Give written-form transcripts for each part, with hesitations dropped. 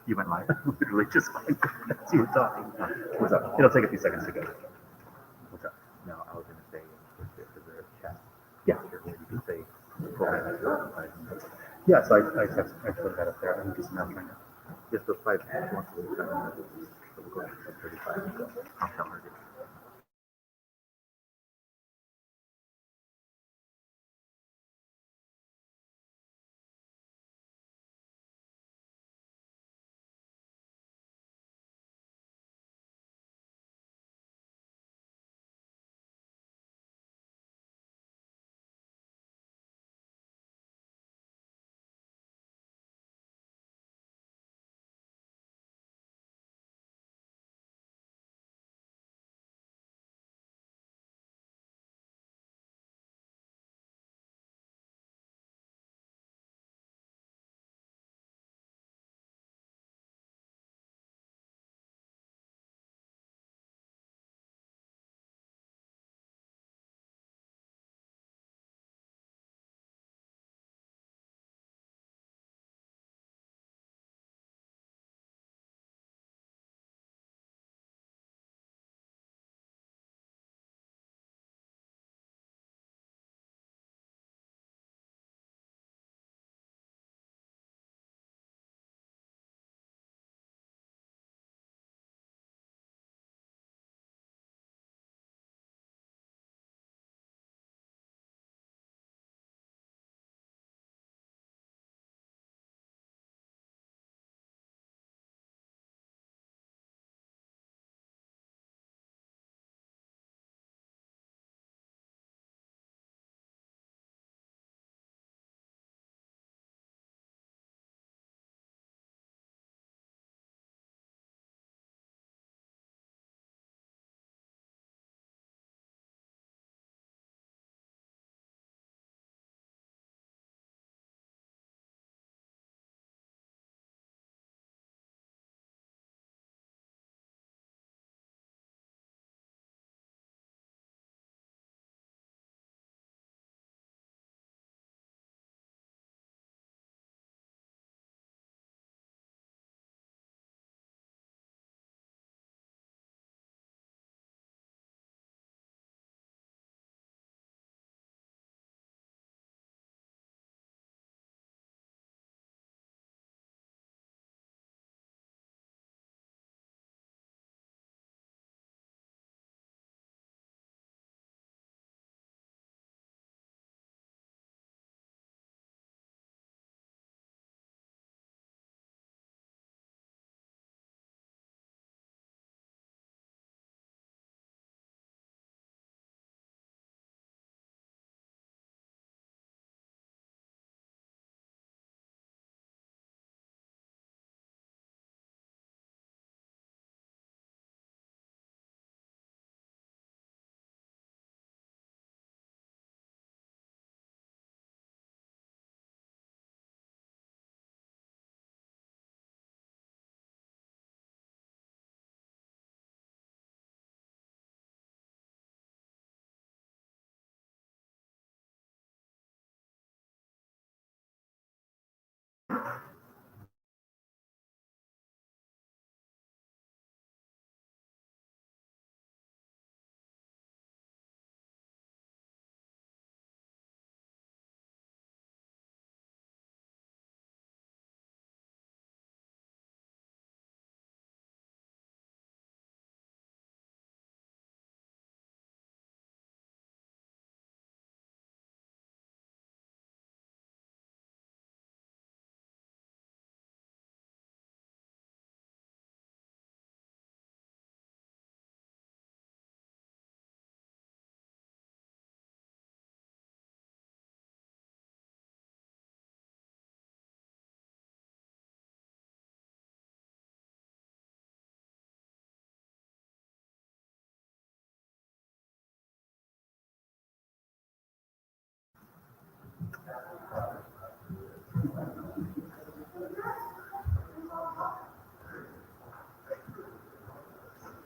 You went live. Literally just fine. As you were talking. What's up? It'll take a few seconds to go. What's up? No, I was going to say, is there a chat? Yeah, sure. You can say, yeah, so I put that up there. I'm just not trying to. Just the 5 minutes. So we'll go at 35 and go. I'll tell her.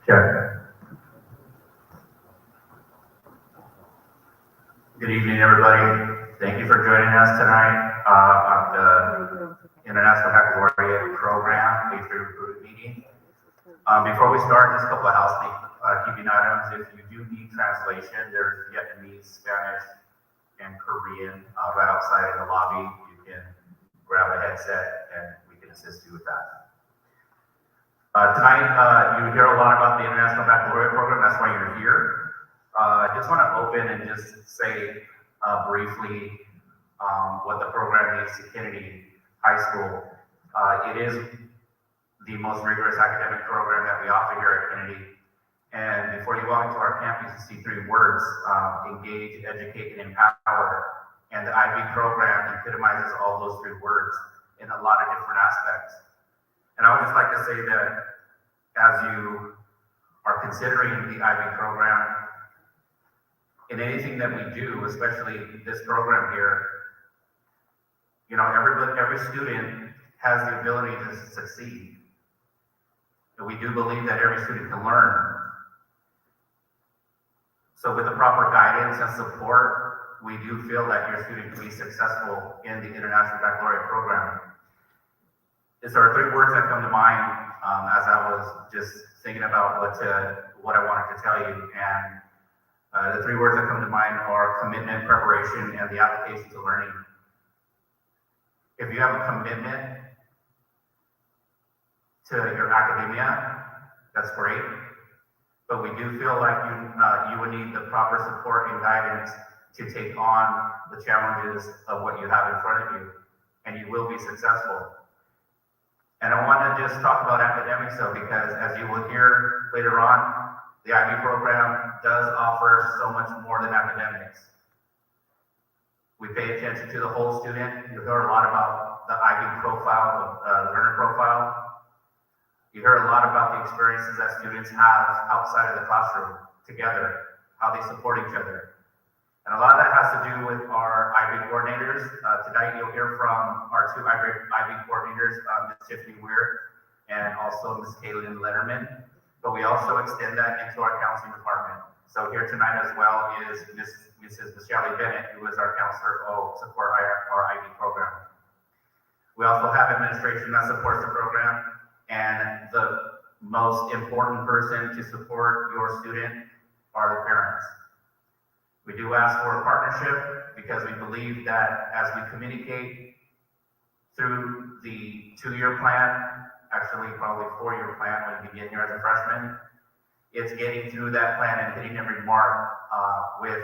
Sure. Good evening, everybody. Thank you for joining us tonight on the International Baccalaureate program, K through Before we start, just a couple of housekeeping items. If you do need translation, there's Vietnamese, Spanish, and Korean right outside in the lobby. You can grab a headset and we can assist you with that. Tonight, you hear a lot about the International Baccalaureate program. That's why you're here. I just want to open and just say briefly what the program is to Kennedy High School. It is the most rigorous academic program that we offer here at Kennedy. And before you walk into our campus, you see three words: engage, educate, and empower. And the IB program epitomizes all those three words in a lot of different aspects. And I would just like to say that as you are considering the IB program, in anything that we do, especially this program here, you know, every student has the ability to succeed. And we do believe that every student can learn. So with the proper guidance and support, we do feel that your student can be successful in the International Baccalaureate program. These are three words that come to mind as I was just thinking about what I wanted to tell you. And the three words that come to mind are commitment, preparation, and the application to learning. If you have a commitment to your academia, that's great. But we do feel like you would need the proper support and guidance to take on the challenges of what you have in front of you, and you will be successful. And I want to just talk about academics though, because as you will hear later on, the IB program does offer so much more than academics. We pay attention to the whole student. You heard a lot about the IB profile, learner profile. You heard a lot about the experiences that students have outside of the classroom together, how they support each other. And a lot of that has to do with our IB coordinators. Tonight you'll hear from our two IB coordinators, Ms. Tiffany Weir and also Ms. Kaylin Letterman. But we also extend that into our counseling department. So here tonight as well is Mrs. Michelle Bennett, who is our counselor to support our IB program. We also have administration that supports the program. And the most important person to support your student are the parents. We do ask for a partnership because we believe that as we communicate through the 2-year plan, actually probably 4-year plan when you begin here as a freshman, it's getting through that plan and hitting every mark with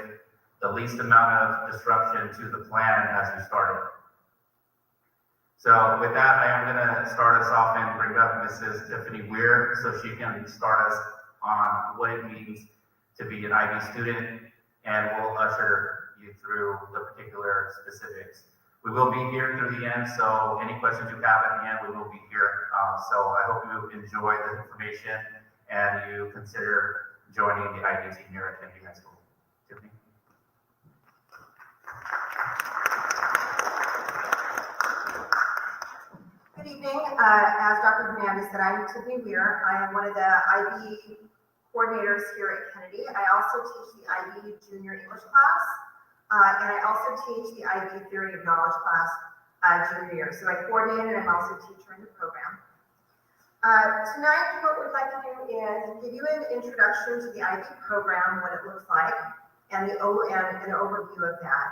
the least amount of disruption to the plan as we started. So with that, I am going to start us off and bring up Mrs. Tiffany Weir so she can start us on what it means to be an IB student, and we'll usher you through the particular specifics. We will be here through the end, so any questions you have at the end, we will be here. So I hope you enjoy the information and you consider joining the IB team here at Kennedy High School. Tiffany? Good evening. As Dr. Hernandez said, I'm Tiffany Weir. I am one of the IB coordinators here at Kennedy. I also teach the IB junior English class, and I also teach the IB theory of knowledge class junior year. So I coordinate and I'm also a teacher in the program. Tonight, what we'd like to do is give you an introduction to the IB program, what it looks like, and an overview of that.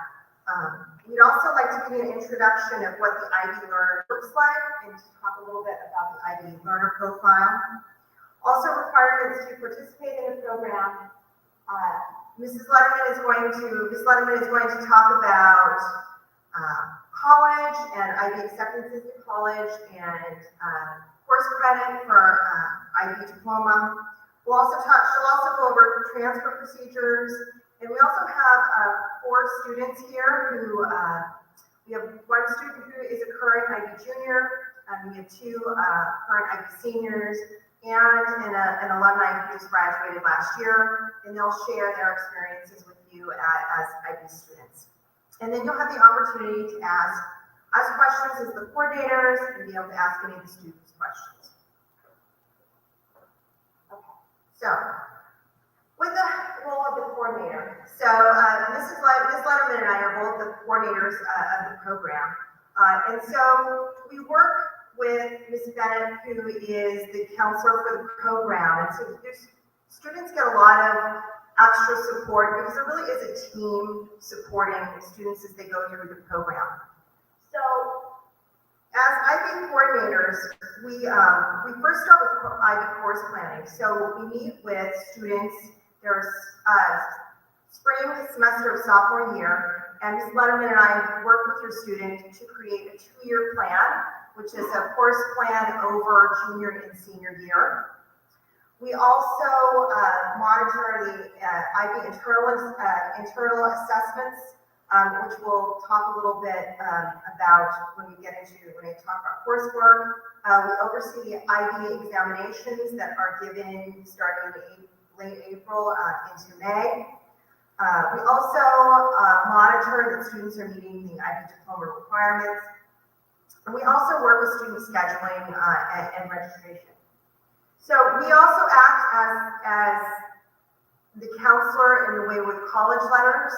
We'd also like to give you an introduction of what the IB learner looks like and to talk a little bit about the IB learner profile. Also requirements to participate in the program. Ms. Letterman is going to talk about college and IB acceptances to college and course credit for IB diploma. She'll also go over transfer procedures. And we also have 4 students here who, we have 1 student who is a current IB junior, and we have 2 current IB seniors, and an alumni who just graduated last year, and they'll share their experiences with you as IB students. And then you'll have the opportunity to ask us questions as the coordinators and be able to ask any of the students questions. Okay, so with the role of the coordinator. So Ms. Letterman and I are both the coordinators of the program. And so we work with Ms. Bennett, who is the counselor for the program. And so students get a lot of extra support because there really is a team supporting students as they go through the program. So as IB coordinators, we first start with IB course planning. So we meet with students. There's spring semester of sophomore year, and Ms. Letterman and I work with your student to create a 2-year plan, which is a course plan over junior and senior year. We also monitor the IB internal assessments, which we'll talk a little bit about when I talk about coursework. We oversee the IB examinations that are given starting in late April into May. We also monitor that students are meeting the IB diploma requirements. And we also work with student scheduling and registration. So we also act as the counselor in the way with college letters.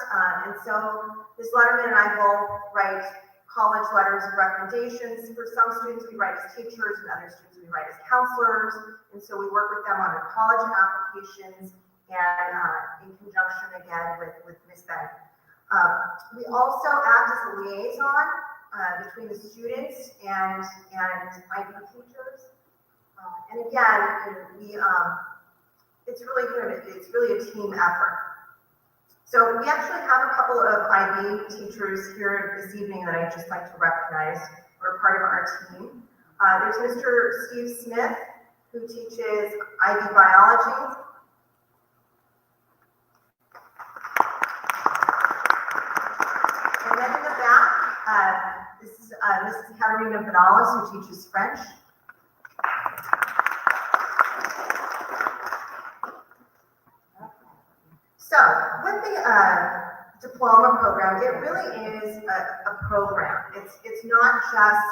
And so Ms. Letterman and I both write college letters of recommendations. For some students, we write as teachers, and other students, we write as counselors. And so we work with them on their college applications and in conjunction again with Ms. Bennett. We also act as a liaison between the students and IB teachers. And again, it's really good. It's really a team effort. So we actually have a couple of IB teachers here this evening that I'd just like to recognize who are part of our team. There's Mr. Steve Smith, who teaches IB biology. And then in the back, this is Mrs. Katerina Benalis, who teaches French. So with the diploma program, it really is a program. It's not just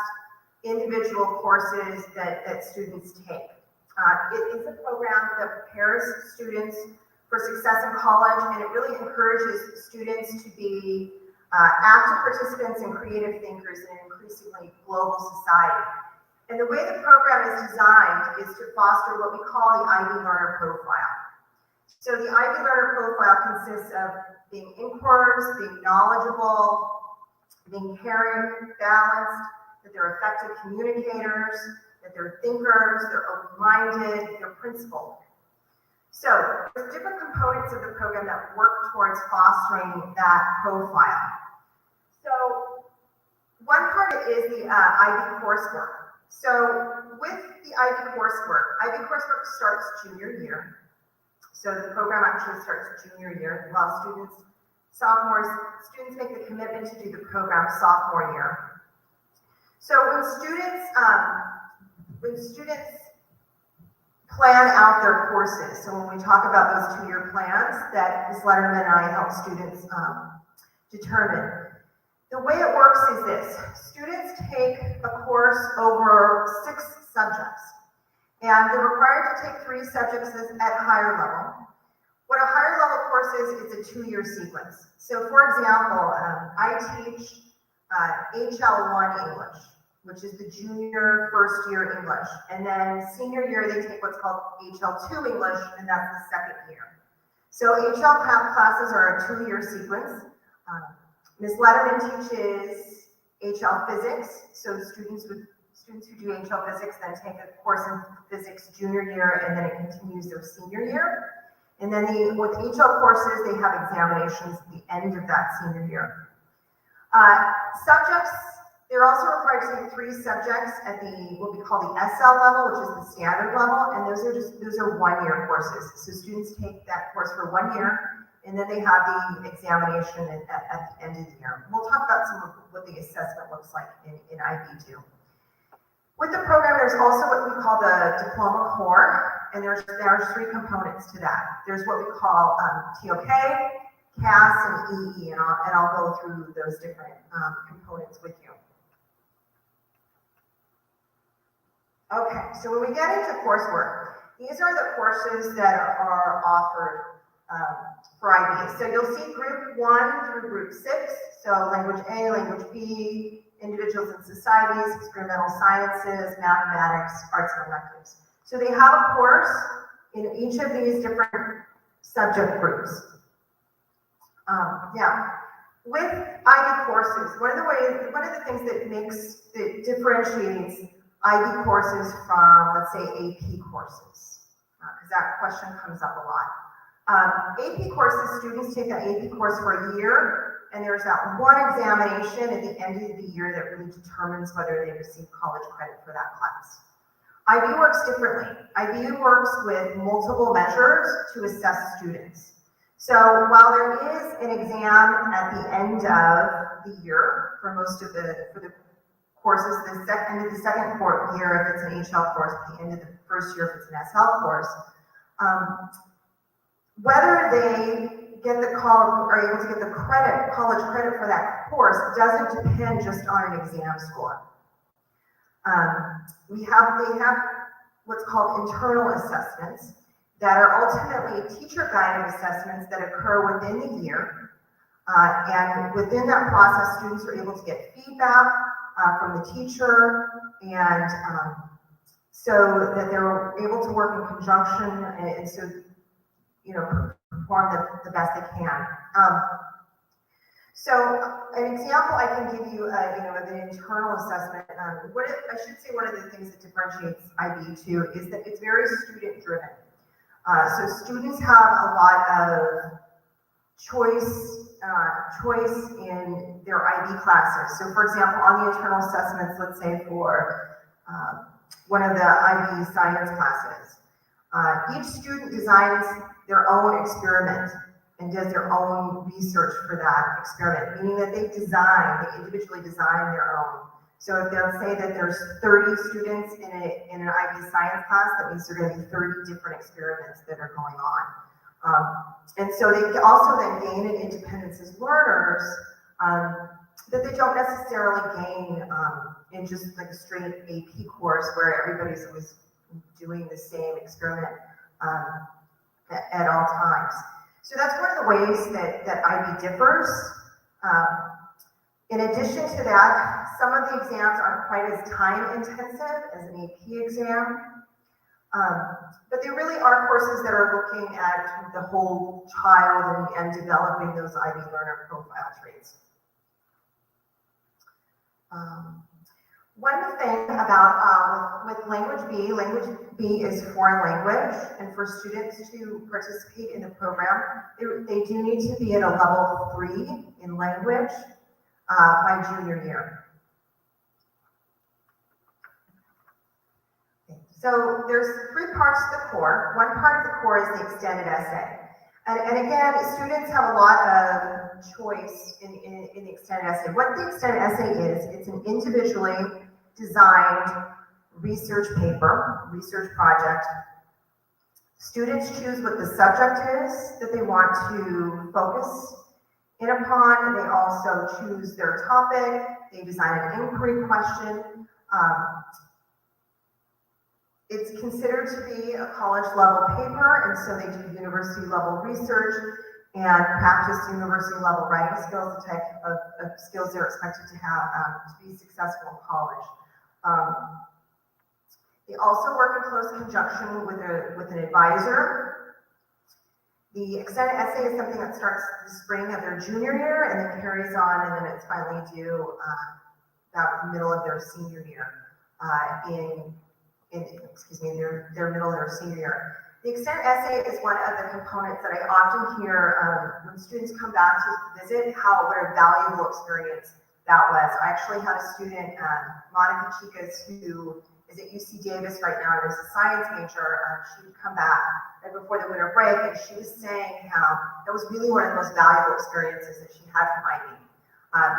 individual courses that students take. It is a program that prepares students for success in college, and it really encourages students to be active participants and creative thinkers in an increasingly global society. And the way the program is designed is to foster what we call the IB learner profile. So the IB learner profile consists of being inquirers, being knowledgeable, being caring, balanced, that they're effective communicators, that they're thinkers, they're open-minded, they're principled. So there's different components of the program that work towards fostering that profile. So one part is the IB coursework. So with the IB coursework starts junior year. So the program actually starts junior year, while students make the commitment to do the program sophomore year. So when students plan out their courses, so when we talk about those 2-year plans that Ms. Letterman and I help students determine, the way it works is this: students take a course over 6 subjects. And they're required to take 3 subjects at higher level. What a higher level course is, it's a 2-year sequence. So for example, I teach HL1 English, which is the junior first year English. And then senior year, they take what's called HL2 English, and that's the second year. So HL classes are a 2-year sequence. Ms. Letterman teaches HL physics, so students who do HL physics then take a course in physics junior year, and then it continues their senior year. And then with HL courses, they have examinations at the end of that senior year. Subjects, they're also required to take 3 subjects at what we call the SL level, which is the standard level, and those are 1-year courses. So students take that course for 1 year, and then they have the examination at the end of the year. We'll talk about some of what the assessment looks like in IB too. With the program, there's also what we call the diploma core, and there are 3 components to that. There's what we call TOK, CAS, and EE, and I'll go through those different components with you. Okay, so when we get into coursework, these are the courses that are offered for IB. So you'll see group 1 through group 6, so language A, language B, individuals and societies, experimental sciences, mathematics, arts and electives. So they have a course in each of these different subject groups. Now, with IB courses, one of the things that differentiates IB courses from, let's say, AP courses, because that question comes up a lot. AP courses, students take that AP course for a year, and there's that one examination at the end of the year that really determines whether they receive college credit for that class. IB works differently. IB works with multiple measures to assess students. So while there is an exam at the end of the year for most of the courses, end of the second year if it's an HL course, the end of the first year if it's an SL course, whether they get the are able to get the college credit for that course doesn't depend just on an exam score. They have what's called internal assessments that are ultimately teacher-guided assessments that occur within the year. And within that process, students are able to get feedback from the teacher, and so that they're able to work in conjunction and so, perform the best they can. So an example I can give you, of an internal assessment. I should say one of the things that differentiates IB too is that it's very student-driven. So students have a lot of choice in their IB classes. So for example, on the internal assessments, let's say for one of the IB science classes, each student designs their own experiment and does their own research for that experiment, meaning that they individually design their own. So if they'll say that there's 30 students in an IB science class, that means there are going to be 30 different experiments that are going on. And so they also then gain an independence as learners that they don't necessarily gain in just like a straight AP course where everybody's always doing the same experiment at all times. So that's one of the ways that IB differs. In addition to that, some of the exams aren't quite as time intensive as an AP exam. But they really are courses that are looking at the whole child and developing those IB learner profile traits. One thing about with language B is foreign language, and for students to participate in the program, they do need to be at a level 3 in language by junior year. So there's 3 parts to the core. One part of the core is the extended essay. And again, students have a lot of choice in the extended essay. What the extended essay is, it's an individually designed research paper, research project. Students choose what the subject is that they want to focus in upon. They also choose their topic. They design an inquiry question. It's considered to be a college level paper, and so they do university level research and practice university level writing skills, the type of skills they're expected to have to be successful in college. They also work in close conjunction with an advisor. The extended essay is something that starts the spring of their junior year and then carries on, and then it's finally due about the middle of their senior year their middle of their senior year. The extended essay is one of the components that I often hear when students come back to visit, what a valuable experience that was. I actually had a student, Monica Chicas, who is at UC Davis right now and is a science major. She would come back right before the winter break, and she was saying how that was really one of the most valuable experiences that she had from IB.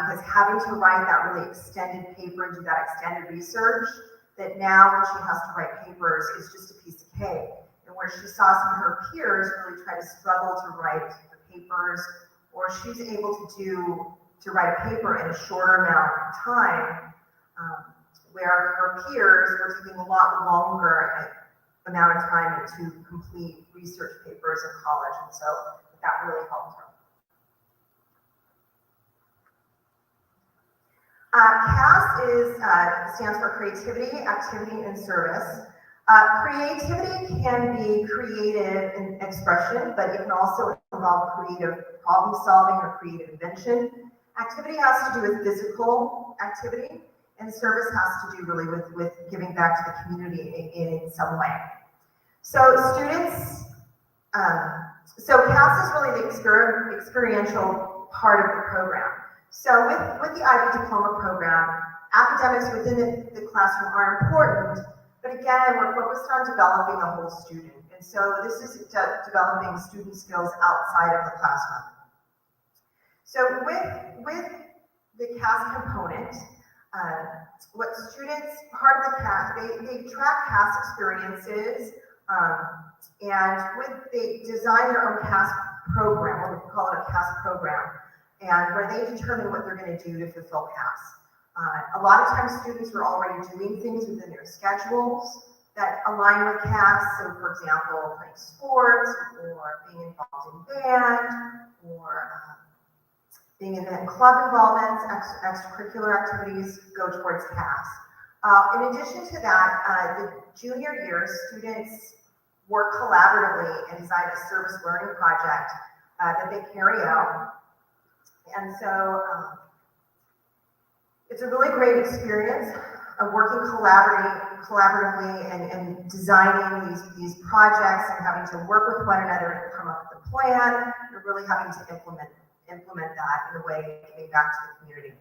Because having to write that really extended paper and do that extended research, that now when she has to write papers, it's just a piece of cake. And where she saw some of her peers really try to struggle to write the papers, or she's able to write a paper in a shorter amount of time, where her peers were taking a lot longer amount of time to complete research papers in college. And so that really helped her. Stands for Creativity, Activity, and Service. Creativity can be creative in expression, but it can also involve creative problem solving or creative invention. Activity has to do with physical activity, and service has to do really with giving back to the community in some way. So students, so CAS is really the experiential part of the program. So with the IB diploma program, academics within the classroom are important, but again, we're focused on developing the whole student. And so this is developing student skills outside of the classroom. So with the CAS component, what students, part of the CAS, they track CAS experiences, and they design their own CAS program, or we call it a CAS program, and where they determine what they're going to do to fulfill CAS. A lot of times students are already doing things within their schedules that align with CAS. So for example, playing sports, or being involved in band, or being in club involvements, extracurricular activities go towards CAS. In addition to that, the junior year, students work collaboratively and design a service learning project that they carry out. And so it's a really great experience of working collaboratively and designing these projects and having to work with one another and come up with a plan, and really having to implement that in a way giving back to the community.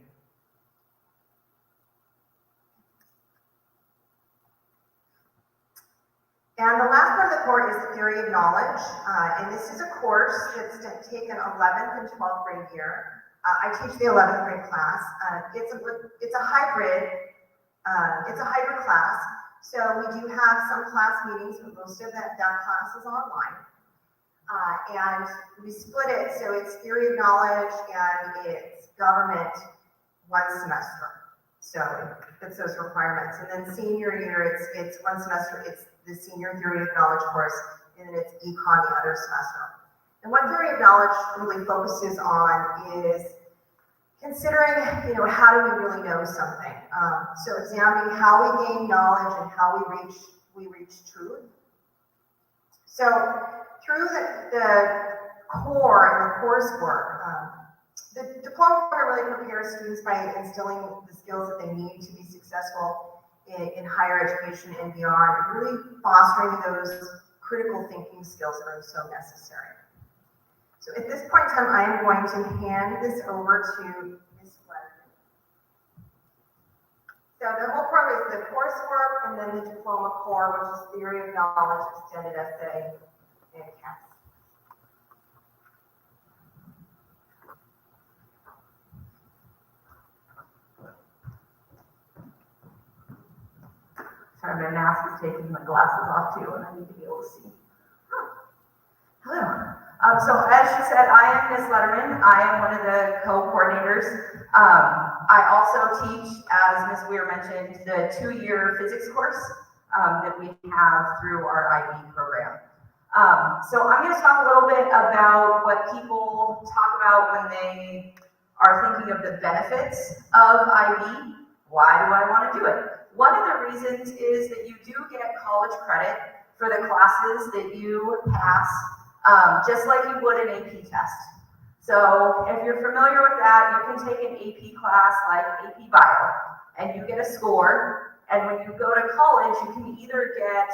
And the last part of the course is the theory of knowledge, and this is a course that's taken 11th and 12th grade year. I teach the 11th grade class. It's a hybrid class. So we do have some class meetings, but most of that class is online. And we split it, so it's theory of knowledge and it's government one semester. So it's those requirements. And then senior year, it's one semester, it's the senior theory of knowledge course, and then it's econ the other semester. And what theory of knowledge really focuses on is considering, how do we really know something? So examining how we gain knowledge and how we reach truth. So through the core and the coursework, the diploma program really prepares students by instilling the skills that they need to be successful in higher education and beyond, and really fostering those critical thinking skills that are so necessary. So at this point in time, I am going to hand this over to Ms. Letterman. So the whole program is the coursework and then the diploma core, which is theory of knowledge, extended essay, and CAS. Sorry, my mask is taking my glasses off too, and I need to be able to see. Hello. So as she said, I am Ms. Letterman. I am one of the co-coordinators. I also teach, as Ms. Weir mentioned, the 2-year physics course that we have through our IB program. So I'm going to talk a little bit about what people talk about when they are thinking of the benefits of IB. Why do I want to do it? One of the reasons is that you do get college credit for the classes that you pass, just like you would an AP test. So if you're familiar with that, you can take an AP class like AP Bio, and you get a score, and when you go to college, you can either get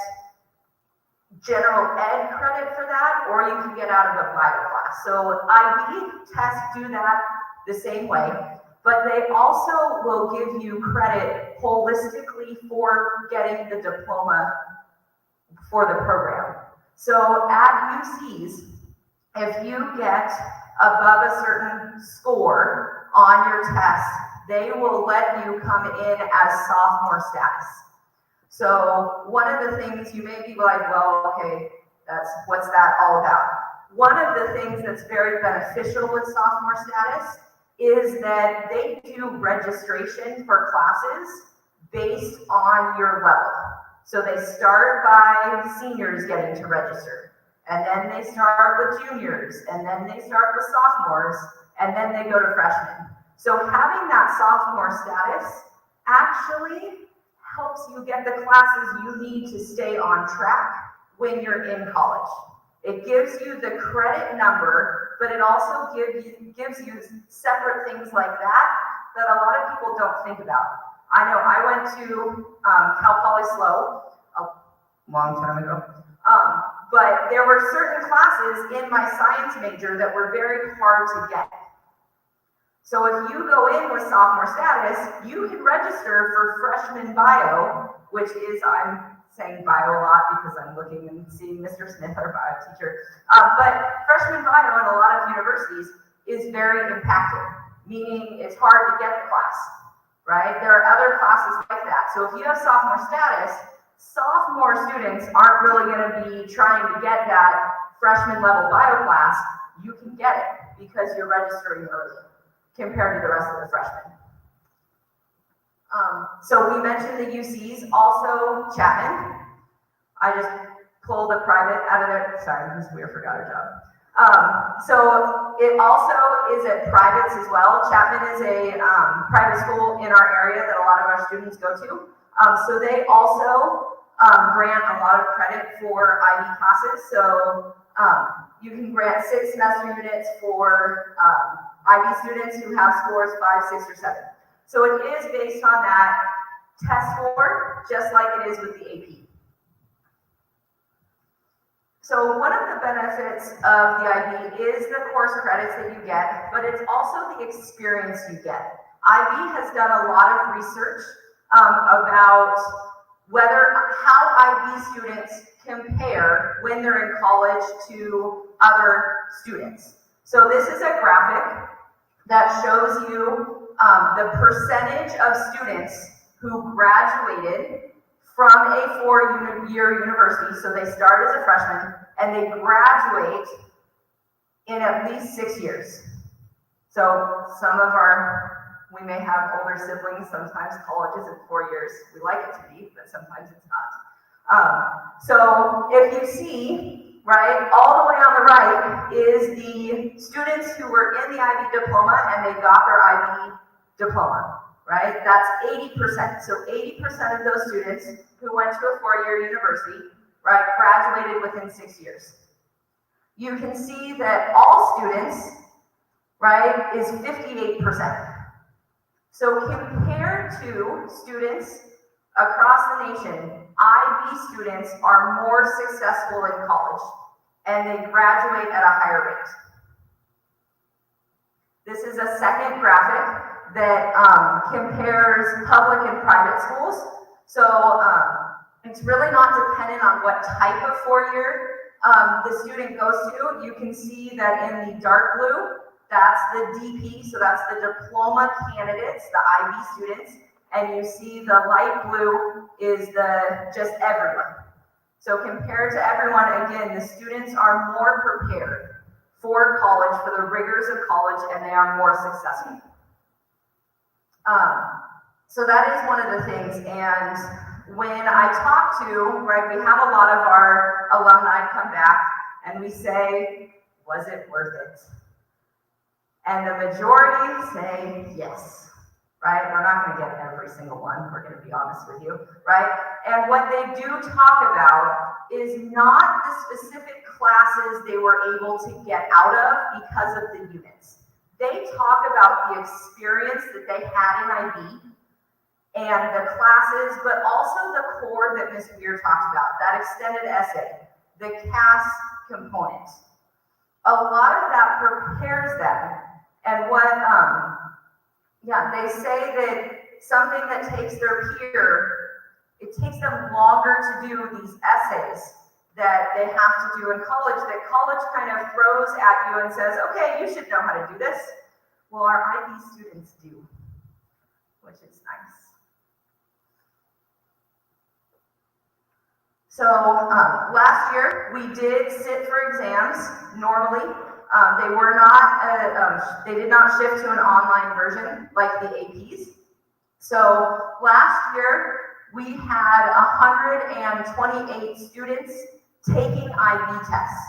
general ed credit for that, or you can get out of a bio class. So IB tests do that the same way, but they also will give you credit holistically for getting the diploma for the program. So at UCs, if you get above a certain score on your test, they will let you come in as sophomore status. So one of the things you may be like, well, okay, what's that all about? One of the things that's very beneficial with sophomore status is that they do registration for classes based on your level. So they start by seniors getting to register, and then they start with juniors, and then they start with sophomores, and then they go to freshmen. So having that sophomore status actually helps you get the classes you need to stay on track when you're in college. It gives you the credit number, but it also gives you separate things like that a lot of people don't think about. I know I went to Cal Poly SLO a long time ago, but there were certain classes in my science major that were very hard to get. So if you go in with sophomore status, you can register for freshman bio, which is, I'm saying bio a lot because I'm looking and seeing Mr. Smith, our bio teacher. But freshman bio in a lot of universities is very impacted, meaning it's hard to get the class, right? There are other classes like that. So if you have sophomore status, sophomore students aren't really going to be trying to get that freshman level bio class. You can get it because you're registering early compared to the rest of the freshmen. So we mentioned the UCs, also Chapman. I just pulled a private out of there. Sorry, Ms. Weir forgot her job. So it also is at privates as well. Chapman is a private school in our area that a lot of our students go to. So they also grant a lot of credit for IB classes. So you can grant 6 semester units for IB students who have scores 5, 6, or 7. So it is based on that test score, just like it is with the AP. So one of the benefits of the IB is the course credits that you get, but it's also the experience you get. IB has done a lot of research about how IB students compare when they're in college to other students. So this is a graphic that shows you the percentage of students who graduated from a 4-year university. So they start as a freshman and they graduate in at least 6 years. So we may have older siblings. Sometimes college is at 4 years. We like it to be, but sometimes it's not. So if you see, right, all the way on the right is the students who were in the IB diploma and they got their IB diploma, right? That's 80%. So 80% of those students who went to a 4-year university, right, graduated within 6 years. You can see that all students, right, is 58%. So compared to students across the nation, IB students are more successful in college and they graduate at a higher rate. This is a second graphic that compares public and private schools. So it's really not dependent on what type of 4-year the student goes to. You can see that in the dark blue, that's the DP, so that's the diploma candidates, the IB students, and you see the light blue is just everyone. So compared to everyone, again, the students are more prepared for college, for the rigors of college, and they are more successful. So that is one of the things, and when I talk to, right, we have a lot of our alumni come back and we say, was it worth it? And the majority say yes, right? We're not going to get every single one, we're going to be honest with you, right? And what they do talk about is not the specific classes they were able to get out of because of the units. They talk about the experience that they had in IB and the classes, but also the core that Ms. Weir talked about, that extended essay, the CAS component. A lot of that prepares them. And they say that something that takes their peer, it takes them longer to do these essays that they have to do in college, that college kind of throws at you and says, okay, you should know how to do this. Well, our IB students do, which is nice. So last year we did sit for exams normally. They did not shift to an online version like the APs. So last year we had 128 students taking IB tests.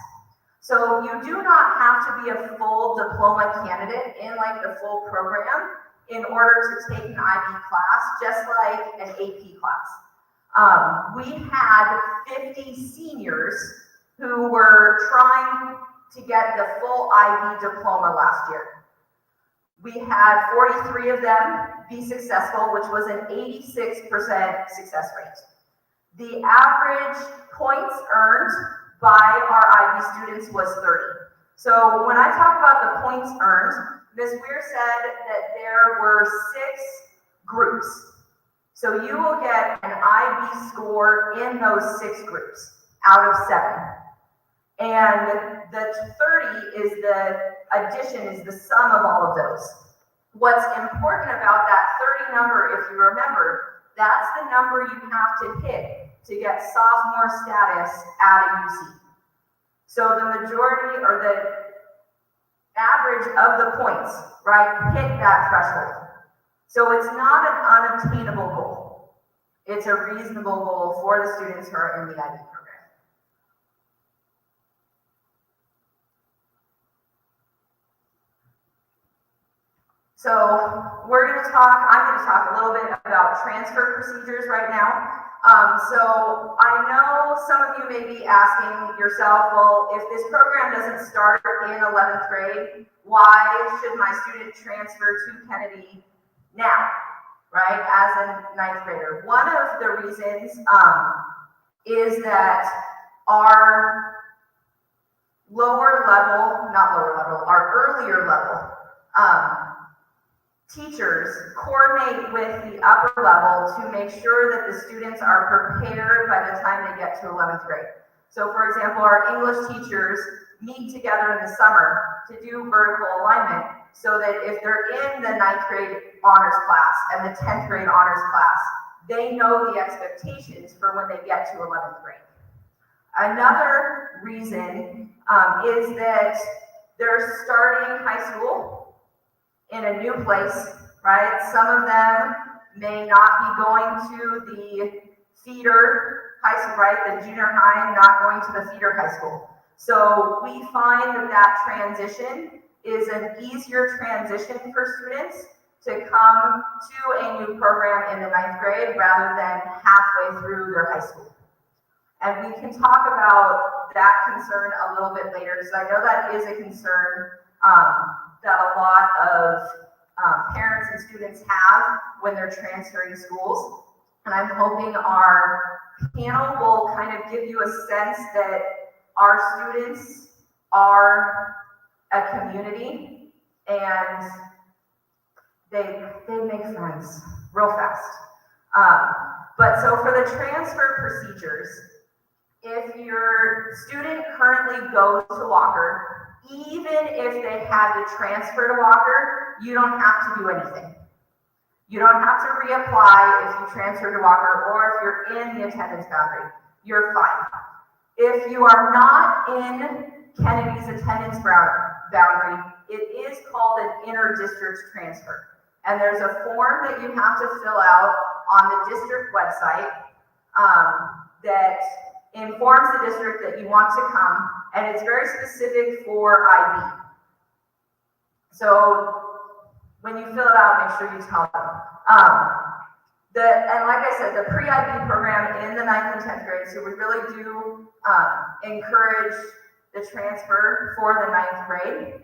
So you do not have to be a full diploma candidate in like the full program in order to take an IB class, just like an AP class. We had 50 seniors who were trying to get the full IB diploma last year. We had 43 of them be successful, which was an 86% success rate. The average points earned by our IB students was 30. So when I talk about the points earned, Ms. Weir said that there were 6 groups. So you will get an IB score in those 6 groups out of 7. And the 30 is the addition, is the sum of all of those. What's important about that 30 number, if you remember, that's the number you have to hit to get sophomore status at a UC. So the majority or the average of the points, right, hit that threshold. So it's not an unobtainable goal. It's a reasonable goal for the students who are in the IB program. So I'm going to talk a little bit about transfer procedures right now. So I know some of you may be asking yourself, well, if this program doesn't start in 11th grade, why should my student transfer to Kennedy now, right, as a 9th grader? One of the reasons is that our our earlier level teachers coordinate with the upper level to make sure that the students are prepared by the time they get to 11th grade. So for example, our English teachers meet together in the summer to do vertical alignment so that if they're in the 9th grade honors class and the 10th grade honors class, they know the expectations for when they get to 11th grade. Another reason is that they're starting high school in a new place, right? Some of them may not be going to the feeder high school, right? The junior high, not going to the feeder high school. So we find that transition is an easier transition for students to come to a new program in the 9th grade rather than halfway through their high school. And we can talk about that concern a little bit later, because I know that is a concern that a lot of parents and students have when they're transferring schools. And I'm hoping our panel will kind of give you a sense that our students are a community and they make friends real fast. But so for the transfer procedures, if your student currently goes to Walker, even if they had to transfer to Walker, you don't have to do anything. You don't have to reapply if you transfer to Walker or if you're in the attendance boundary. You're fine. If you are not in Kennedy's attendance boundary, it is called an inter-district transfer. And there's a form that you have to fill out on the district website that informs the district that you want to come, and it's very specific for IB. So when you fill it out, make sure you tell them. And like I said, the pre-IB program in the 9th and 10th grade, so we really do encourage the transfer for the 9th grade.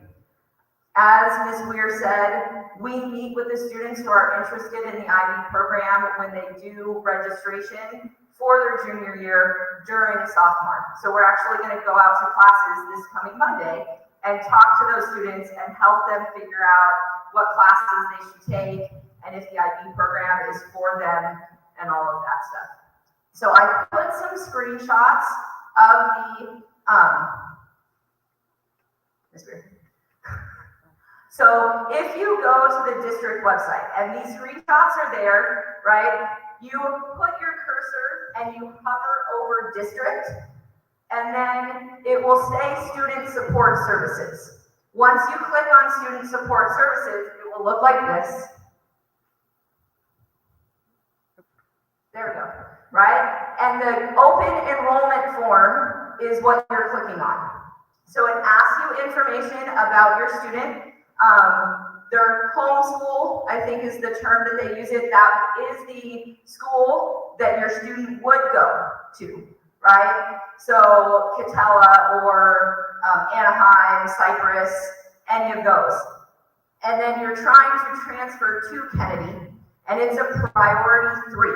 As Ms. Weir said, we meet with the students who are interested in the IB program when they do registration for their junior year during sophomore. So we're actually going to go out to classes this coming Monday and talk to those students and help them figure out what classes they should take and if the IB program is for them and all of that stuff. So I put some screenshots of the, so if you go to the district website and these screenshots are there, right? You put your cursor and you hover over district, and then it will say student support services. Once you click on student support services, it will look like this. There we go, right? And the open enrollment form is what you're clicking on. So it asks you information about your student. Their home school, I think is the term that they use it. That is the school that your student would go to, right? So Catella or Anaheim, Cypress, any of those. And then you're trying to transfer to Kennedy, and it's a priority 3.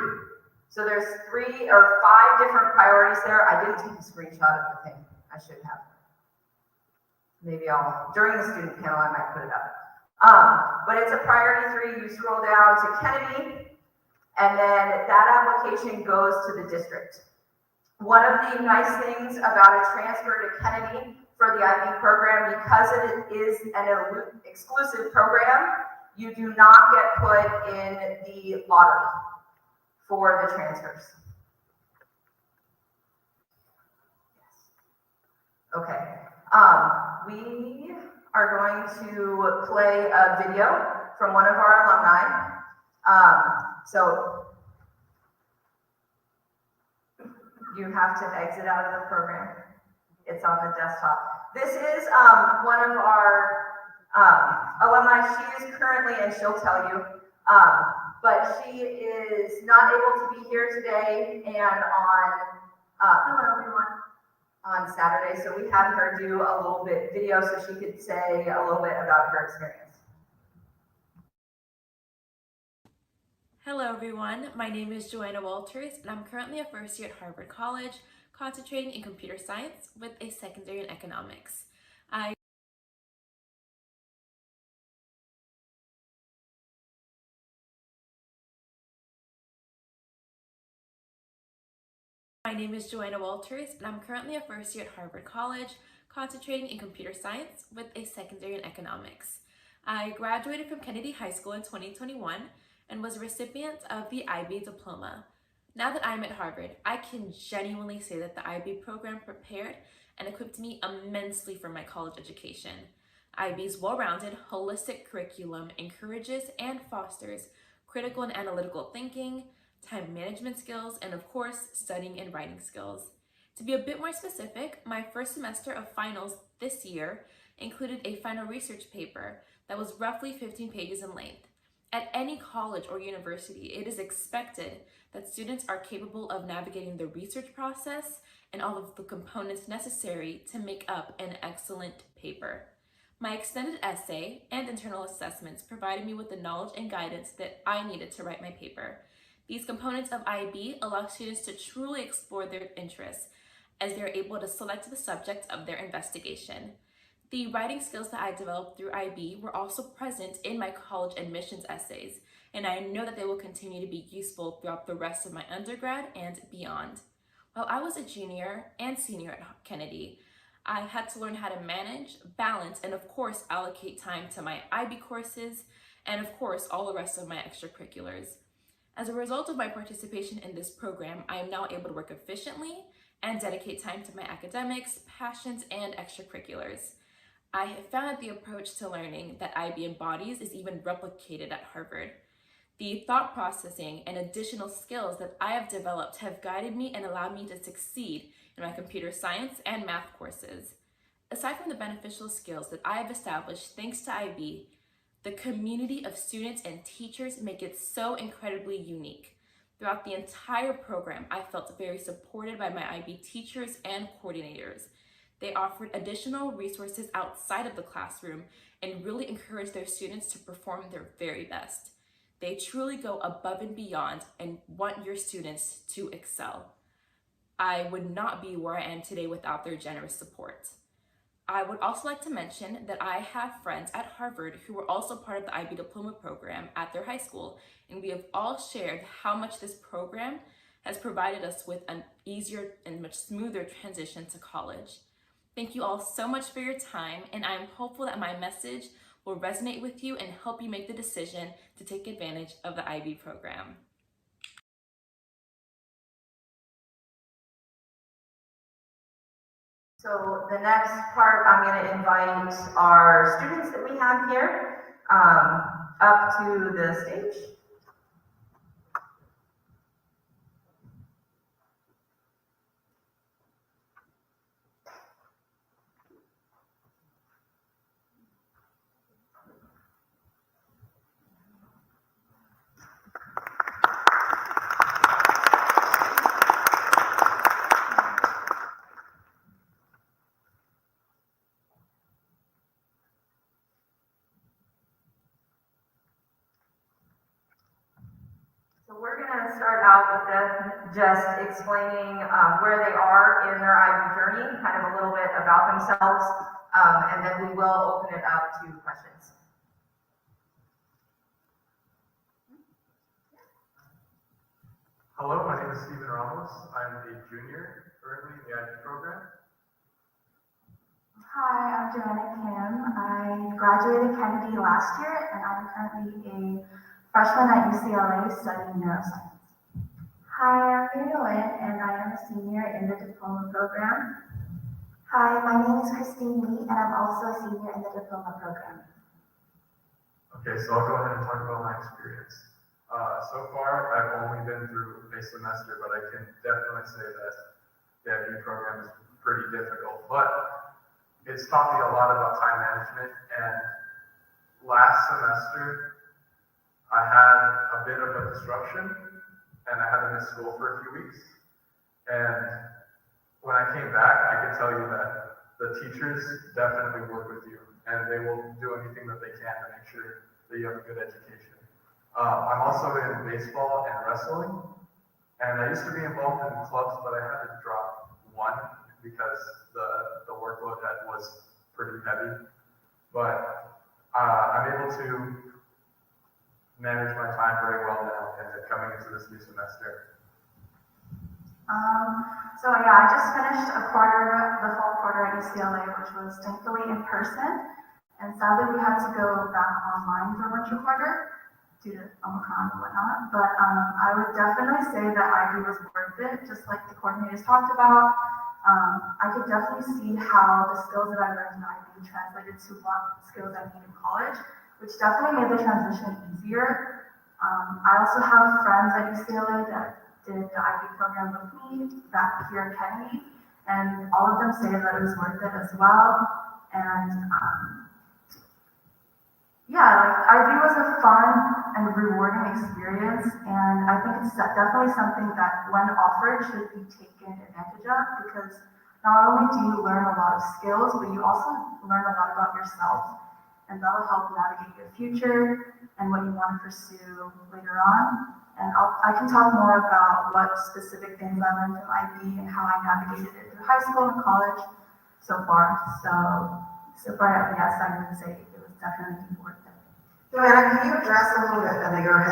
So there's 3 or 5 different priorities there. I didn't take a screenshot of the thing. I should have. Maybe during the student panel, I might put it up. But it's a priority 3. You scroll down to Kennedy, and then that application goes to the district. One of the nice things about a transfer to Kennedy for the IB program, because it is an exclusive program, you do not get put in the lottery for the transfers. Okay. We are going to play a video from one of our alumni. So you have to exit out of the program. It's on the desktop. This is one of our alumni. She is currently, and she'll tell you, but she is not able to be here today and on, hello everyone, on Saturday. So we had her do a little bit video so she could say a little bit about her experience. Hello everyone, my name is Joanna Walters and I'm currently a first year at Harvard College, concentrating in computer science with a secondary in economics. My name is Joanna Walters and I'm currently a first year at Harvard College, concentrating in computer science with a secondary in economics. I graduated from Kennedy High School in 2021 and was a recipient of the IB diploma. Now that I'm at Harvard, I can genuinely say that the IB program prepared and equipped me immensely for my college education. IB's well-rounded, holistic curriculum encourages and fosters critical and analytical thinking, time management skills, and of course, studying and writing skills. To be a bit more specific, my first semester of finals this year included a final research paper that was roughly 15 pages in length. At any college or university, it is expected that students are capable of navigating the research process and all of the components necessary to make up an excellent paper. My extended essay and internal assessments provided me with the knowledge and guidance that I needed to write my paper. These components of IB allow students to truly explore their interests as they're able to select the subject of their investigation. The writing skills that I developed through IB were also present in my college admissions essays, and I know that they will continue to be useful throughout the rest of my undergrad and beyond. While I was a junior and senior at Kennedy, I had to learn how to manage, balance, and of course allocate time to my IB courses and of course all the rest of my extracurriculars. As a result of my participation in this program, I am now able to work efficiently and dedicate time to my academics, passions, and extracurriculars. I have found that the approach to learning that IB embodies is even replicated at Harvard. The thought processing and additional skills that I have developed have guided me and allowed me to succeed in my computer science and math courses. Aside from the beneficial skills that I have established thanks to IB, the community of students and teachers make it so incredibly unique. Throughout the entire program, I felt very supported by my IB teachers and coordinators. They offered additional resources outside of the classroom and really encouraged their students to perform their very best. They truly go above and beyond and want your students to excel. I would not be where I am today without their generous support. I would also like to mention that I have friends at Harvard who were also part of the IB diploma program at their high school, and we have all shared how much this program has provided us with an easier and much smoother transition to college. Thank you all so much for your time, and I am hopeful that my message will resonate with you and help you make the decision to take advantage of the IB program. So the next part, I'm going to invite our students that we have here up to the stage. So we're gonna start out with them just explaining where they are in their IB journey, kind of a little bit about themselves, and then we will open it up to questions. Hello, my name is Ramos. I'm a junior currently in the IB program. Hi, I'm Joanna Kim. I graduated Kennedy last year, and I'm currently a freshman at UCLA studying neuroscience. Hi, I'm Mary Lynn, and I am a senior in the diploma program. Hi, my name is Christina Lee, and I'm also a senior in the diploma program. Okay, so I'll go ahead and talk about my experience. So far, I've only been through a semester, but I can definitely say that the IB program is pretty difficult. But it's taught me a lot about time management, and last semester, I had a bit of a disruption, and I had to miss school for a few weeks. And when I came back, I can tell you that the teachers definitely work with you, and they will do anything that they can to make sure that you have a good education. I'm also in baseball and wrestling, and I used to be involved in clubs, but I had to drop one because the workload was pretty heavy. But I'm able to manage my time very well now and coming into this new semester. So yeah, I just finished the fall quarter at UCLA, which was thankfully in person, and sadly we had to go back online for winter quarter due to Omicron and whatnot. But I would definitely say that IB was worth it, just like the coordinators talked about. I could definitely see how the skills that I learned in IB translated to what skills I need in college, which definitely made the transition easier. I also have friends at UCLA that did the IB program with me back here in Kennedy, and all of them say that it was worth it as well. And yeah, like IB was a fun and rewarding experience, and I think it's definitely something that when offered should be taken advantage of, because not only do you learn a lot of skills, but you also learn a lot about yourself, and that'll help navigate your future and what you want to pursue later on. And I can talk more about what specific things I learned from IB and how I navigated it through high school and college so far. So far, yes, I would say it was definitely worth it. Joanna, can you address a little bit of your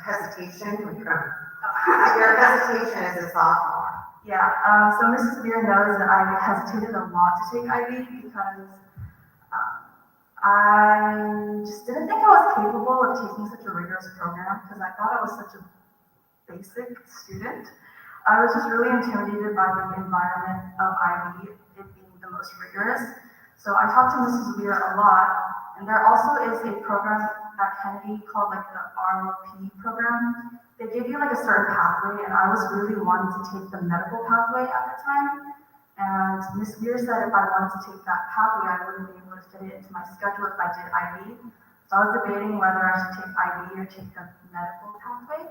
hesitation? Your hesitation as a sophomore. Yeah, so Mrs. Beer knows that I hesitated a lot to take IB because I just didn't think I was capable of taking such a rigorous program because I thought I was such a basic student. I was just really intimidated by the environment of IB, it being the most rigorous. So I talked to Mrs. Weir a lot, and there also is a program at Kennedy called like the ROP program. They give you like a certain pathway, and I was really wanting to take the medical pathway at the time. And Ms. Weir said if I wanted to take that pathway, I wouldn't be able to fit it into my schedule if I did IB. So I was debating whether I should take IB or take the medical pathway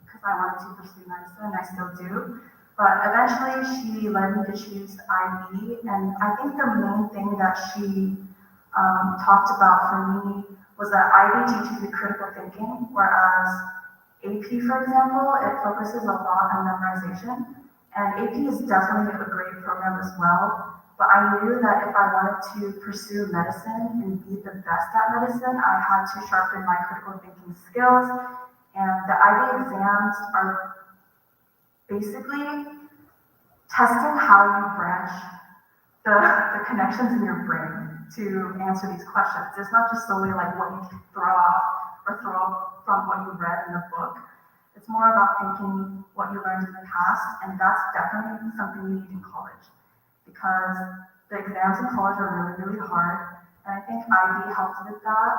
because I wanted to pursue medicine, and I still do. But eventually she led me to choose IB, and I think the main thing that she talked about for me was that IB teaches you critical thinking, whereas AP, for example, it focuses a lot on memorization. And AP is definitely a great program as well, but I knew that if I wanted to pursue medicine and be the best at medicine, I had to sharpen my critical thinking skills. And the IB exams are basically testing how you branch the connections in your brain to answer these questions. It's not just solely like what you can throw off or throw from what you read in the book. It's more about thinking what you learned in the past, and that's definitely something you need in college because the exams in college are really, really hard, and I think IB helped with that.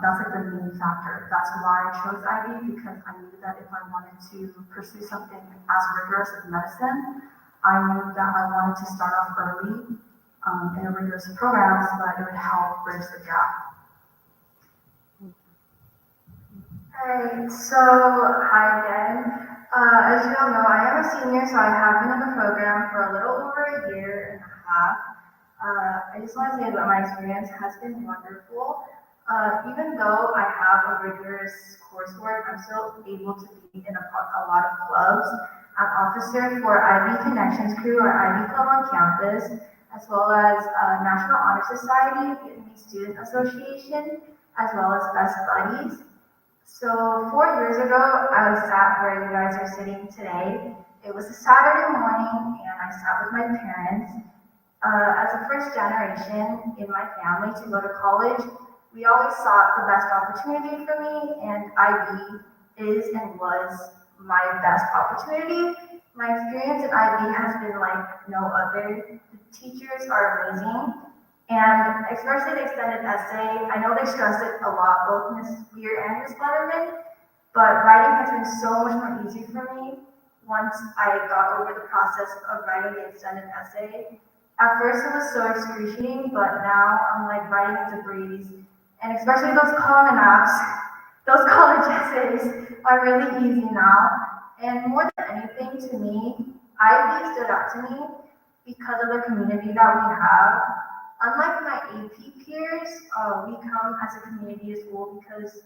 That's like the main factor. That's why I chose IB, because I knew that if I wanted to pursue something as rigorous as medicine, I knew that I wanted to start off early in a rigorous program so that it would help bridge the gap. Alright, so hi again. As you all know, I am a senior, so I have been in the program for a little over a year and a half. I just want to say that my experience has been wonderful. Even though I have a rigorous coursework, I'm still able to be in a lot of clubs. I'm officer for IB Connections Crew or IB Club on campus, as well as National Honor Society, Vietnamese Student Association, as well as Best Buddies. So 4 years ago, I was sat where you guys are sitting today. It was a Saturday morning, and I sat with my parents. As a first generation in my family to go to college, we always sought the best opportunity for me, and IB is and was my best opportunity. My experience at IB has been like no other. The teachers are amazing, and especially the extended essay. I know they stress it a lot, both Ms. Weir and Ms. Letterman, but writing has been so much more easy for me once I got over the process of writing the extended essay. At first it was so excruciating, but now I'm like writing is a breeze. And especially those Common Apps, those college essays are really easy now. And more than anything to me, IB stood out to me because of the community that we have. Unlike my AP peers, we come as a community to school because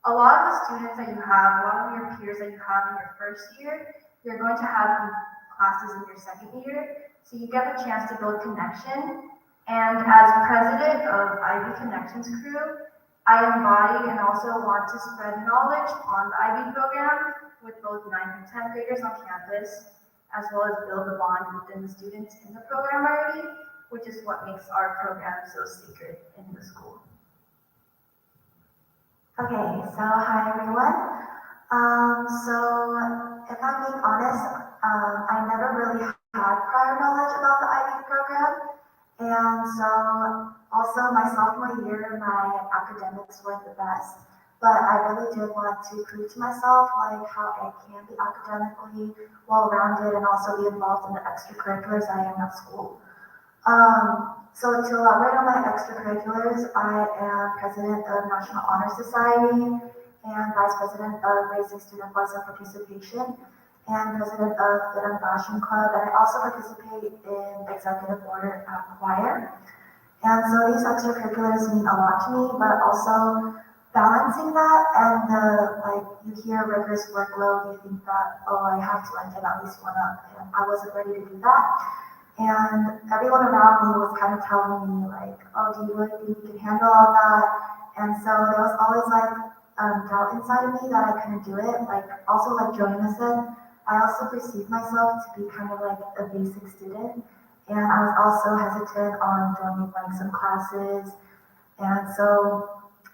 a lot of the students that you have, a lot of your peers that you have in your first year, you're going to have in classes in your second year. So you get the chance to build connection. And as president of IB Connections Crew, I embody and also want to spread knowledge on the IB program with both 9th and 10th graders on campus, as well as build a bond within the students in the program already, which is what makes our program so sacred in the school. Okay, so hi everyone. So if I'm being honest, I never really had prior knowledge about the IB program. And so also my sophomore year, my academics weren't the best, but I really did want to prove to myself like how I can be academically well-rounded and also be involved in the extracurriculars I am at school. So to elaborate on my extracurriculars, I am president of National Honor Society and vice president of Raising Student Voice and Participation, and president of Fit and Fashion Club, and I also participate in executive order at choir. And so these extracurriculars mean a lot to me, but also balancing that and you hear rigorous workload, you think that, oh, I have to get at least one up, and I wasn't ready to do that. And everyone around me was kind of telling me oh, do you really think you can handle all that? And so there was always doubt inside of me that I couldn't do it. Also like Joanna said, I also perceived myself to be kind of like a basic student, and I was also hesitant on joining some classes. And so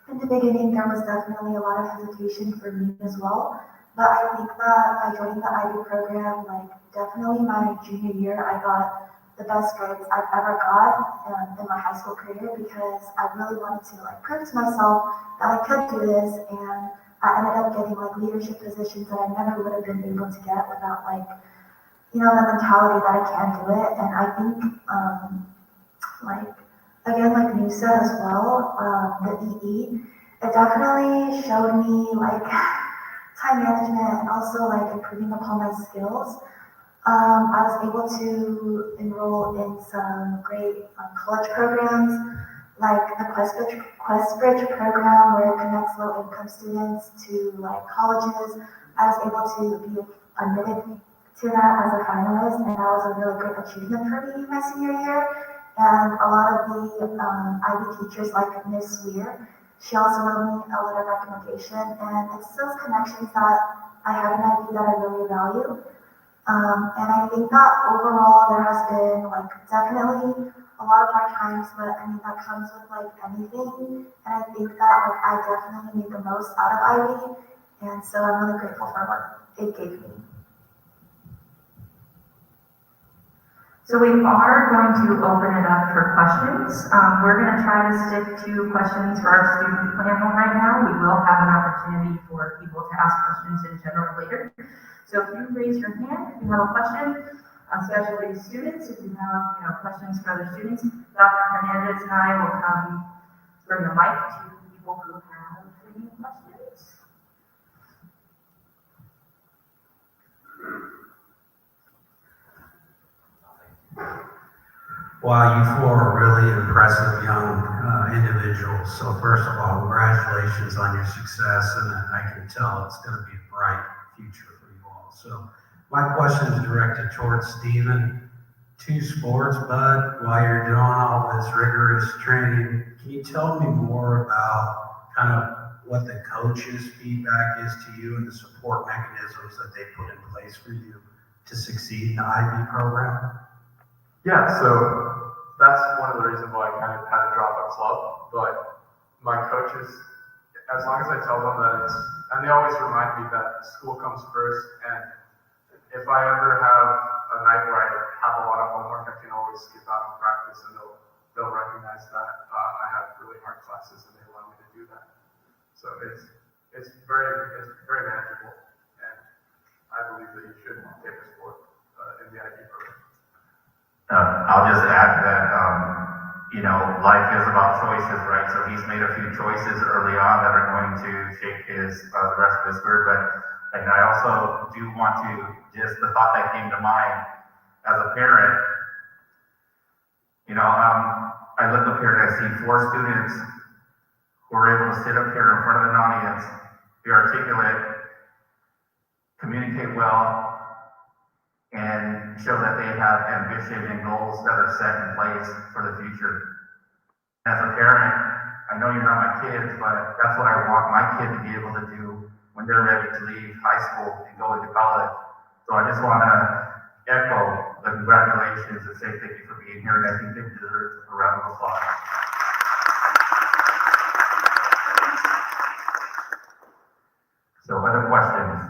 in the beginning, there was definitely a lot of hesitation for me as well. But I think that by joining the IB program, definitely my junior year, I got the best grades I've ever got in my high school career because I really wanted to prove to myself that I could do this, and I ended up getting leadership positions that I never would have been able to get without the mentality that I can do it. And I think again, like you said as well, the EE, it definitely showed me time management and also improving upon my skills. I was able to enroll in some great college programs, like the Questbridge program, where it connects low-income students to colleges. I was able to be admitted to that as a finalist, and that was a really great achievement for me my senior year. And a lot of the IB teachers, like Ms. Weir, she also wrote me a letter of recommendation, and it's those connections that I have in IB that I really value. And I think that overall there has been definitely a lot of hard times, but I mean that comes with anything. And I think that I definitely made the most out of IB, and so I'm really grateful for what it gave me. So we are going to open it up for questions. We're going to try to stick to questions for our student panel right now. We will have an opportunity for people to ask questions in general later. So if you raise your hand, if you have a question, especially students, if you have questions for other students, Dr. Hernandez and I will come bring a mic to people who have any questions. Wow, you four are really impressive young individuals. So first of all, congratulations on your success, and I can tell it's going to be a bright future for you all. So my question is directed towards Stephen. Two sports, bud, while you're doing all this rigorous training, can you tell me more about kind of what the coach's feedback is to you and the support mechanisms that they put in place for you to succeed in the IB program? Yeah, so that's one of the reasons why I kind of had to drop a club, but my coaches, as long as I tell them that it's, and they always remind me that school comes first, and if I ever have a night where I have a lot of homework, I can always skip out on practice, and they'll recognize that I have really hard classes, and they want me to do that. So it's very manageable, and I believe that you should take a sport in the IB program. I'll just add that, life is about choices, right? So he's made a few choices early on that are going to shape the rest of his career. But I also do want to, just the thought that came to mind as a parent, I look up here and I see 4 students who are able to sit up here in front of an audience, be articulate, communicate well, and show that they have ambition and goals that are set in place for the future. As a parent, I know you're not my kids, but that's what I want my kid to be able to do when they're ready to leave high school and go into college. So I just want to echo the congratulations and say thank you for being here, and I think they deserve a round of applause. So other questions?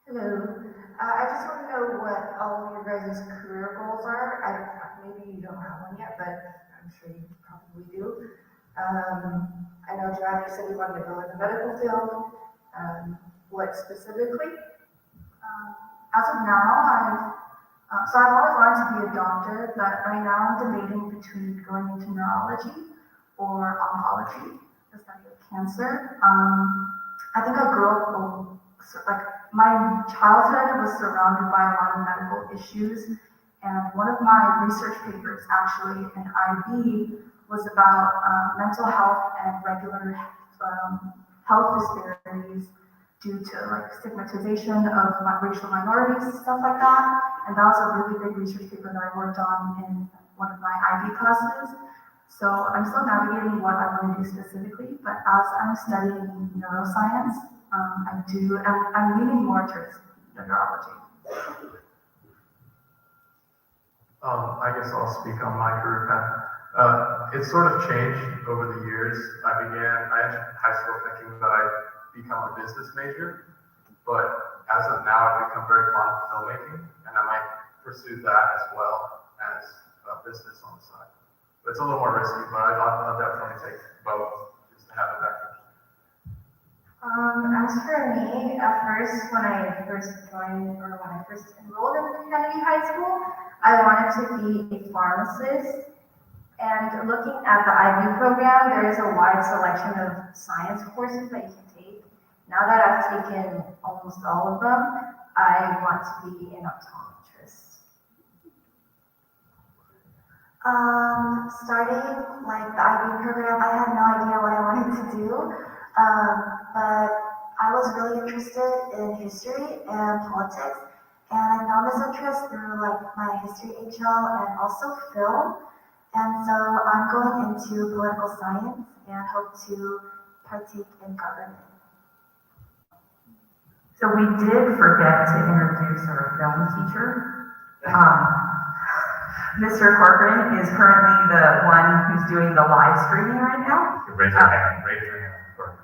Hello. I just want to know what all of your guys' career goals are. Maybe you don't have one yet, but I'm sure you probably do. I know Joanne, you said you wanted to go in the medical field. What specifically? As of now, I've always wanted to be a doctor, but right now I'm debating between going into neurology or oncology, the study of cancer. I think I grew up, my childhood was surrounded by a lot of medical issues, and one of my research papers actually in IB was about mental health and regular health disparities due to stigmatization of racial minorities, stuff like that. And that was a really big research paper that I worked on in one of my IB classes. So I'm still navigating what I want to do specifically, but as I'm studying neuroscience, I'm leaning more towards neurology. I guess I'll speak on my career path. It's sort of changed over the years. I entered high school thinking that I'd become a business major, but as of now, I've become very fond of filmmaking, and I might pursue that as well as business on the side. But it's a little more risky, but I'll definitely take both just to have a background. As for me, at first, when I first enrolled in Kennedy High School, I wanted to be a pharmacist. And looking at the IB program, there is a wide selection of science courses that you can take. Now that I've taken almost all of them, I want to be an optometrist. Starting the IB program, I had no idea what I wanted to do, but I was really interested in history and politics, and I found this interest through my history HL and also film, and so I'm going into political science and hope to partake in government. So we did forget to introduce our film teacher. Mr. Corcoran is currently the one who's doing the live streaming right now. Raise your hand.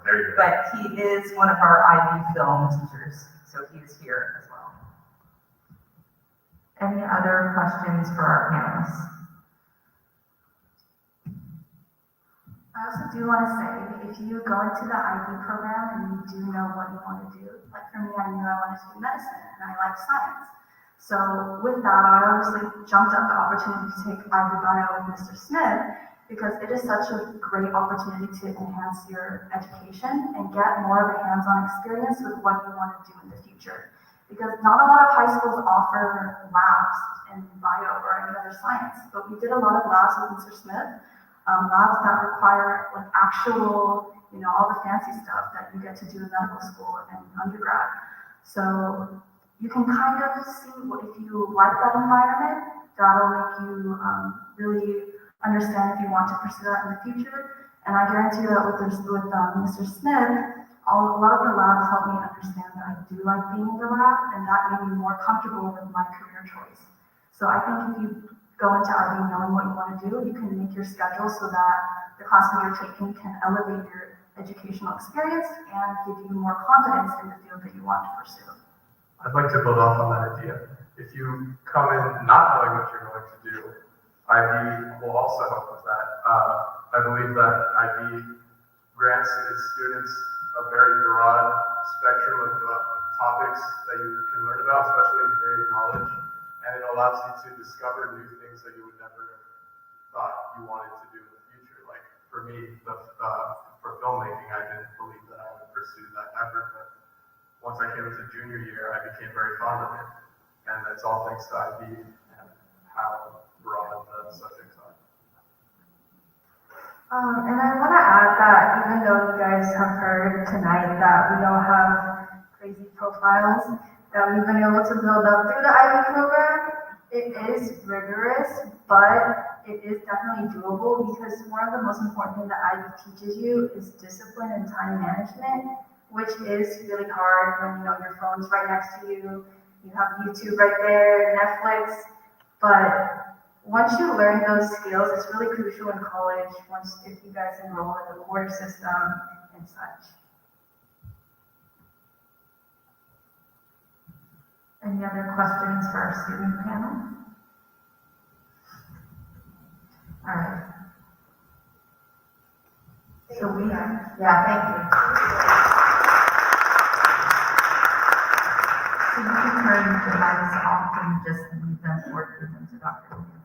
There you go. But he is one of our IB film teachers, so he is here as well. Any other questions for our panelists? I also do want to say, if you go into the IB program and you do know what you want to do, for me, I knew I wanted to do medicine and I like science. So with that, I obviously jumped at the opportunity to take IB Bio with Mr. Smith because it is such a great opportunity to enhance your education and get more of a hands-on experience with what you want to do in the future. because not a lot of high schools offer labs in bio or any other science, but we did a lot of labs with Mr. Smith, labs that require like actual, all the fancy stuff that you get to do in medical school and undergrad. So you can kind of see if you like that environment, that'll make you really understand if you want to pursue that in the future. And I guarantee that with Mr. Smith, a lot of the labs helped me understand that I do like being in the lab, and that made me more comfortable with my career choice. So I think if you go into IB knowing what you want to do, you can make your schedule so that the classes you're taking can elevate your educational experience and give you more confidence in the field that you want to pursue. I'd like to build off on that idea. If you come in not knowing what you're going to do, IB will also help with that. I believe that IB grants its students a very broad spectrum of topics that you can learn about, especially in creative knowledge, and it allows you to discover new things that you would never thought you wanted to do in the future. Like for me, for filmmaking, I didn't believe that I would pursue that effort, but once I came into junior year, I became very fond of it, and that's all thanks to IB and how broad the subjects are. And I want to add that even though you guys have heard tonight that we all have crazy profiles that we've been able to build up through the IB program, it is rigorous, but it is definitely doable because one of the most important things that IB teaches you is discipline and time management, which is really hard when your phone's right next to you, you have YouTube right there, Netflix, but once you learn those skills, it's really crucial in college if you guys enroll in the quarter system and such. Any other questions for our student panel? All right. So thank you. So you can turn the mics off and just leave them or give them to Dr. Williams.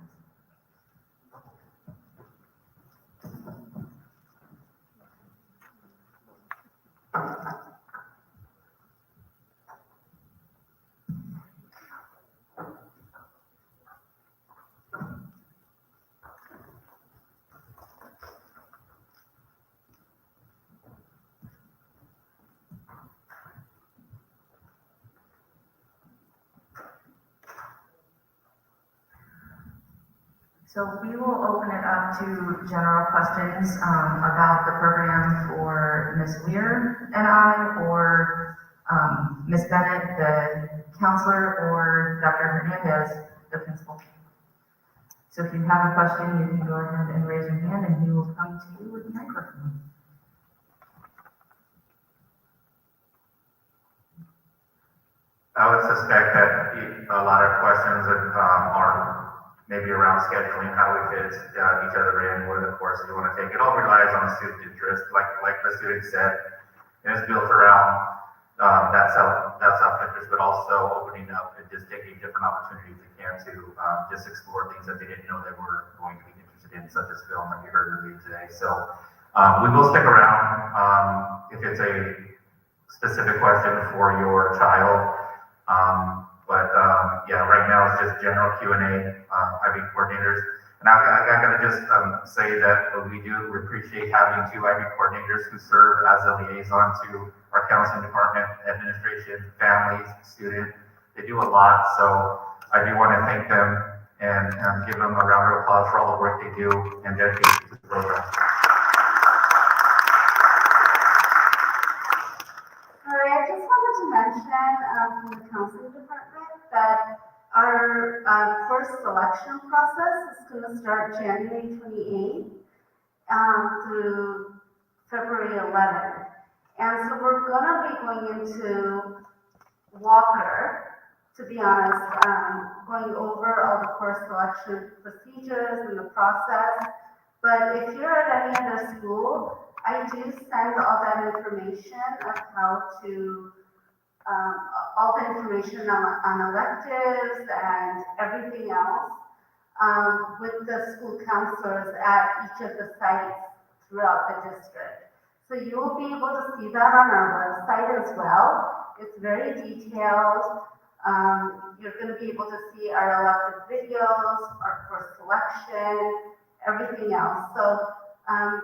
So we will open it up to general questions about the program for Ms. Weir and I, or Ms. Bennett, the counselor, or Dr. Hernandez, the principal. So if you have a question, you can go ahead and raise your hand and he will come to you with the microphone. I would suspect that a lot of questions are maybe around scheduling, how we fit each other in, what are the courses you want to take. It all relies on student interest, like the student said, and it's built around that self-interest, but also opening up and just taking different opportunities they can to just explore things that they didn't know they were going to be interested in, such as film that you heard reviewed today. So we will stick around if it's a specific question for your child. Yeah, right now it's just general Q&A, IB coordinators. And I gotta just say that we appreciate having two IB coordinators who serve as a liaison to our counseling department, administration, families, students. They do a lot, so I do want to thank them and give them a round of applause for all the work they do and dedication to the program. All right, I just wanted to mention from the counseling department that our course selection process is going to start January 28th through February 11th. And so we're going to be going into Walker, to be honest, going over all the course selection procedures and the process. But if you're at any other school, I do send all that information of how to all the information on electives and everything else with the school counselors at each of the sites throughout the district. So you will be able to see that on our website as well. It's very detailed. You're going to be able to see our elective videos, our course selection, everything else. So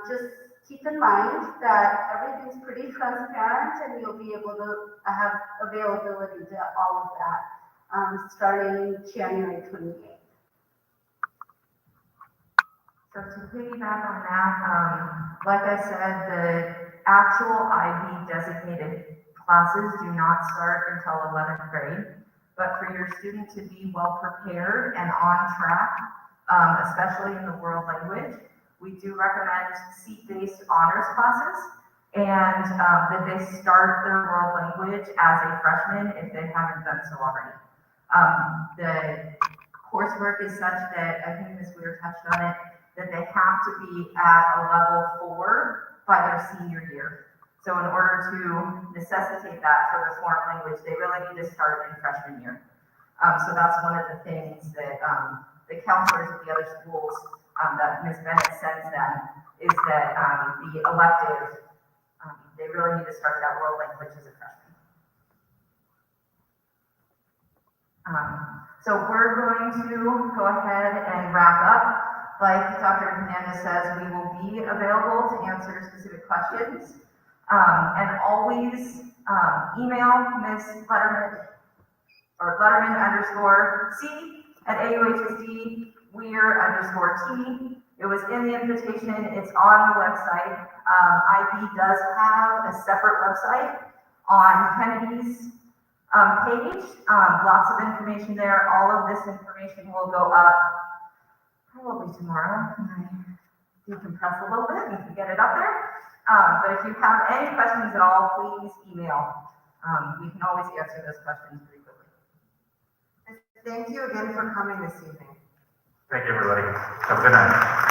just keep in mind that everything's pretty transparent and you'll be able to have availability to all of that starting January 28th. So to piggyback on that, like I said, the actual IB designated classes do not start until 11th grade. But for your student to be well prepared and on track, especially in the world language, we do recommend seat-based honors classes and that they start their world language as a freshman if they haven't done so already. The coursework is such that, I think Ms. Weir touched on it, that they have to be at a level 4 by their senior year. So in order to necessitate that for the foreign language, they really need to start in freshman year. So that's one of the things that the counselors at the other schools that Ms. Bennett sends them is that the elective, they really need to start that world language as a freshman. So we're going to go ahead and wrap up. Like Dr. Hernandez says, we will be available to answer specific questions. And always email Ms. Letterman or Letterman_C@AUHSD, Weir_T. It was in the invitation, it's on the website. IB does have a separate website on Kennedy's page. Lots of information there. All of this information will go up probably tomorrow. Decompress a little bit and we can get it up there. But if you have any questions at all, please email. We can always answer those questions pretty quickly. Thank you again for coming this evening. Thank you, everybody. Have a good night.